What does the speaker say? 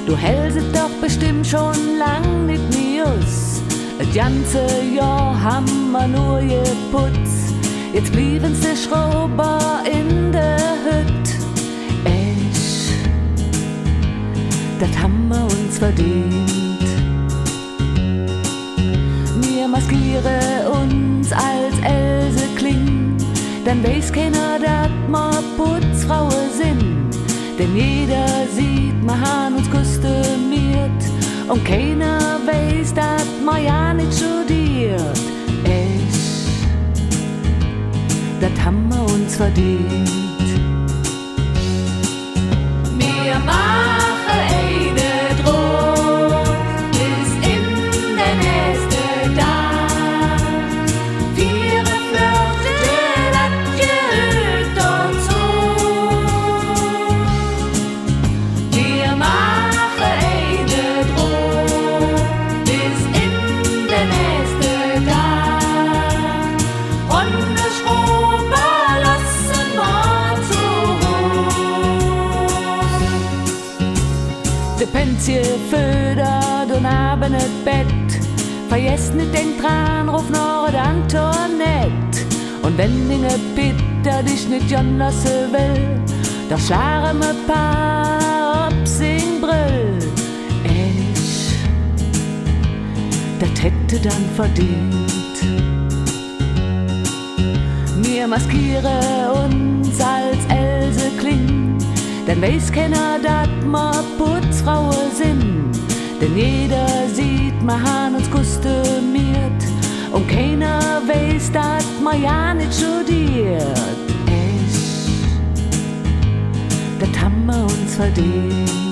Du hältst doch bestimmt schon lang nicht mehr aus. Das ganze Jahr haben wir nur geputzt. Jetzt blieben's die Schrauber in der Hütte. Echt, das haben wir uns verdient. Wir maskieren uns als Else Kling, dann weiß keiner, dass wir Putzfrauen sind. Denn jeder sieht, wir haben uns kostümiert und keiner weiß, dass wir ja nicht studiert. Echt, das haben wir uns verdient. Wir machen eine Droh bis in den nächsten Tag. 44 das gehört dazu. Wir machen eine Droh bis in den nächsten Tag. Und das Schrauber lassen wir zu Hause. De Pensie födert und haben et Bett. Vergesst nicht den Tran, ruf noch an Antoinette. Und wenn Dinge bitter dich nicht John lassen will, doch schlaren wir Paar ob sing Brill. Ich, das hätte dann verdient. Wir maskieren uns als Else Kling, dann weiß keiner, dass wir Putzfrauen sind. Denn jeder sieht, wir haben uns kostümiert und keiner weiß, dass wir ja nicht studiert. Echt, das haben wir uns verdient.